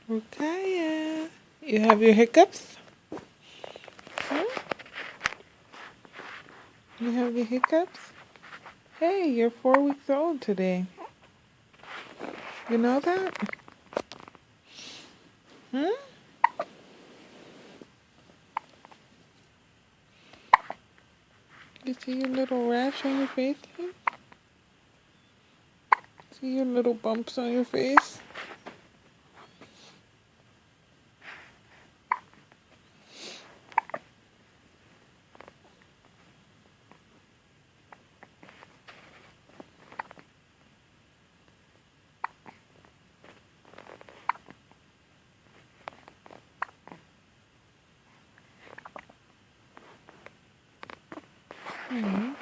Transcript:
Okay, you have your hiccups? Huh? You have your hiccups? Hey, you're 4 weeks old today. You know that? Huh? You see your little rash on your face? Huh? See your little bumps on your face? Hmm.